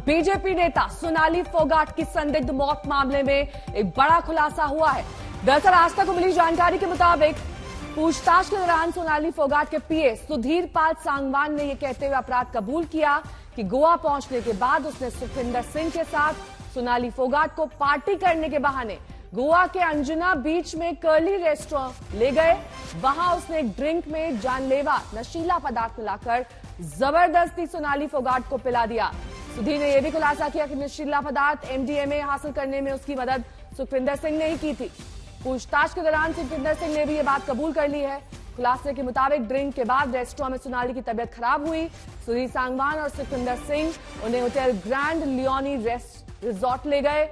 BJP नेता सोनाली फोगाट की संदिग्ध मौत मामले में एक बड़ा खुलासा हुआ है। दरअसल आज तक को मिली जानकारी के मुताबिक पूछताछ के दौरान सोनाली फोगाट के पीए सुधीर पाल सांगवान ने यह कहते हुए अपराध कबूल किया कि गोवा पहुंचने के बाद उसने सुखविंदर सिंह के साथ सोनाली फोगाट को पार्टी करने के बहाने गोवा के अंजुना बीच में कर्ली रेस्टोरेंट ले गए। वहां उसने एक ड्रिंक में जानलेवा नशीला पदार्थ मिलाकर जबरदस्ती सोनाली फोगाट को पिला दिया। सुधीर ने यह भी खुलासा किया कि नशीला पदार्थ एमडीएमए हासिल करने में उसकी मदद सुखविंदर सिंह ने ही की थी। पूछताछ के दौरान सुखविंदर सिंह ने भी ये बात कबूल कर ली है। खुलासे के मुताबिक ड्रिंक के बाद रेस्टोरेंट में सोनाली की तबीयत खराब हुई। सुधीर सांगवान और सुखविंदर सिंह उन्हें होटल ग्रैंड लियोनी रिजॉर्ट ले गए।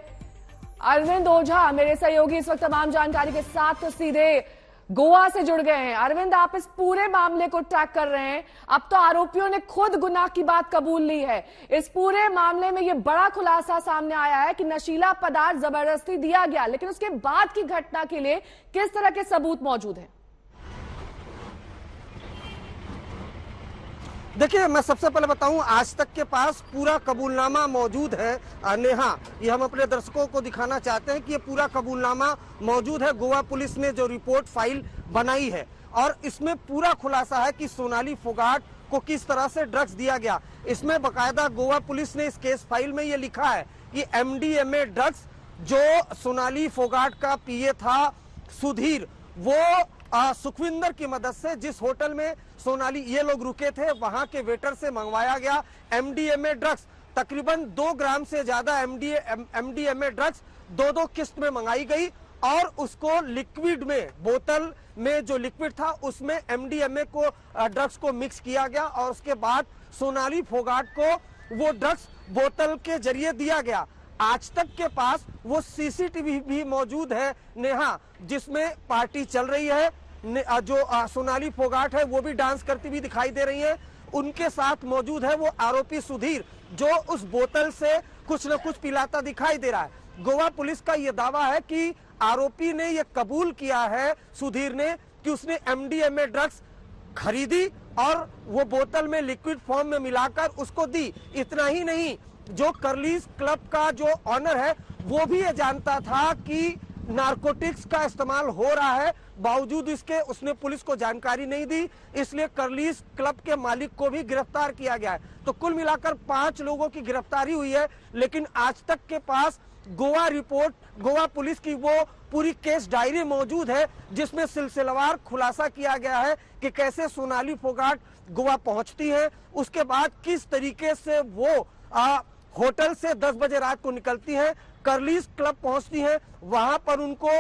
अरविंद ओझा मेरे सहयोगी इस वक्त तमाम जानकारी के साथ सीधे गोवा से जुड़ गए हैं। अरविंद, आप इस पूरे मामले को ट्रैक कर रहे हैं। अब तो आरोपियों ने खुद गुनाह की बात कबूल ली है। इस पूरे मामले में यह बड़ा खुलासा सामने आया है कि नशीला पदार्थ जबरदस्ती दिया गया, लेकिन उसके बाद की घटना के लिए किस तरह के सबूत मौजूद हैं? देखिए, मैं सबसे पहले बताऊं, आज तक के पास पूरा कबूलनामा मौजूद है। नेहा, ये हम अपने दर्शकों को दिखाना चाहते हैं कि ये पूरा कबूलनामा मौजूद है। गोवा पुलिस ने जो रिपोर्ट फाइल बनाई है और इसमें पूरा खुलासा है कि सोनाली फोगाट को किस तरह से ड्रग्स दिया गया। इसमें बकायदा गोवा पुलिस ने इस केस फाइल में ये लिखा है कि एमडीएमए ड्रग्स जो सोनाली फोगाट का पीए था सुधीर, वो सुखविंदर की मदद से जिस होटल में सोनाली ये लोग रुके थे वहां के वेटर से मंगवाया गया एमडीएमए ड्रग्स। तकरीबन 2 ग्राम से ज्यादा एमडीएमए ड्रग्स 2-2 किस्त में मंगाई गई और उसको लिक्विड में, बोतल में जो लिक्विड था उसमें एमडीएमए को ड्रग्स को मिक्स किया गया और उसके बाद सोनाली फोगाट को वो ड्रग्स बोतल के जरिए दिया गया। आज तक के पास वो सीसीटीवी भी मौजूद है नेहा, जिसमें पार्टी चल रही है। जो सोनाली फोगाट है वो भी डांस करती हुई दिखाई दे रही है। उनके साथ मौजूद है वो आरोपी सुधीर, जो उस बोतल से कुछ न कुछ पिलाता दिखाई दे रहा है। गोवा पुलिस का ये दावा है कि आरोपी ने ये कबूल किया है, सुधीर ने, कि उसने एमडीएमए ड्रग्स खरीदी और वो बोतल में लिक्विड फॉर्म में मिलाकर उसको दी। इतना ही नहीं, जो कर्लीज क्लब का जो ऑनर है वो भी ये जानता था कि नारकोटिक्स का इस्तेमाल हो रहा है, बावजूद इसके उसने पुलिस को जानकारी नहीं दी। इसलिए कर्लीज क्लब के मालिक को भी गिरफ्तार किया गया है। तो कुल मिलाकर 5 लोगों की गिरफ्तारी हुई है। लेकिन आज तक के पास गोवा पुलिस की वो पूरी केस डायरी मौजूद है, जिसमें सिलसिलेवार खुलासा किया गया है कि कैसे सोनाली फोगाट गोवा पहुंचती है, उसके बाद किस तरीके से वो होटल से 10 बजे रात को निकलती हैं, कर्लीज क्लब पहुंचती हैं, वहां पर उनको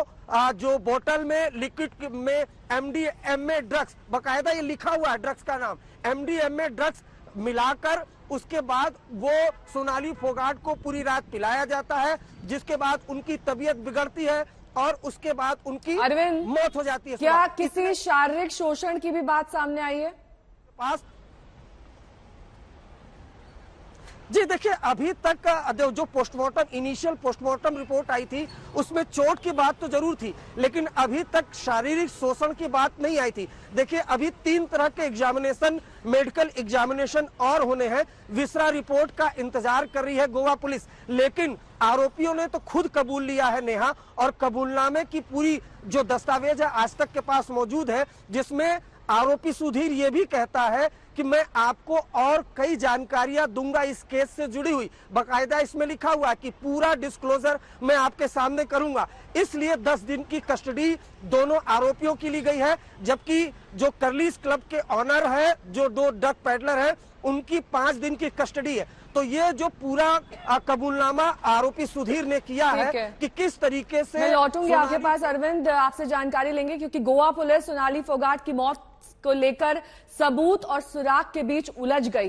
जो बोतल में लिक्विड में एमडीएमए ड्रग्स, बकायदा ये लिखा हुआ है ड्रग्स का नाम, एमडीएमए ड्रग्स मिलाकर उसके बाद वो सोनाली फोगाट को पूरी रात पिलाया जाता है, जिसके बाद उनकी तबीयत बिगड़ती है और उसके बाद उनकी मौत हो जाती है। क्या किसी शारीरिक शोषण की भी बात सामने आई है? पास जी देखिए, अभी तक जो पोस्टमार्टम, इनिशियल पोस्टमार्टम रिपोर्ट आई थी उसमें चोट की बात तो जरूर थी, लेकिन अभी तक शारीरिक शोषण की बात नहीं आई थी। देखिए, अभी 3 तरह के एग्जामिनेशन, मेडिकल एग्जामिनेशन और होने हैं। विसरा रिपोर्ट का इंतजार कर रही है गोवा पुलिस, लेकिन आरोपियों ने तो खुद कबूल लिया है नेहा, और कबूलनामे की पूरी जो दस्तावेज है आज तक के पास मौजूद है, जिसमें आरोपी सुधीर ये भी कहता है कि मैं आपको और कई जानकारियां दूंगा इस केस से जुड़ी हुई। बकायदा इसमें लिखा हुआ है कि पूरा डिस्क्लोजर मैं आपके सामने करूंगा। इसलिए 10 दिन की कस्टडी दोनों आरोपियों की ली गई है, जबकि जो कर्लीज क्लब के ऑनर है, जो 2 ड्रग पेडलर है, उनकी 5 दिन की कस्टडी है। तो ये जो पूरा कबूलनामा आरोपी सुधीर ने किया है कि किस तरीके से। मैं लौटूंगी आपके पास अरविंद, आपसे जानकारी लेंगे, क्योंकि गोवा पुलिस सोनाली फोगाट की मौत को लेकर सबूत और सुराग के बीच उलझ गई।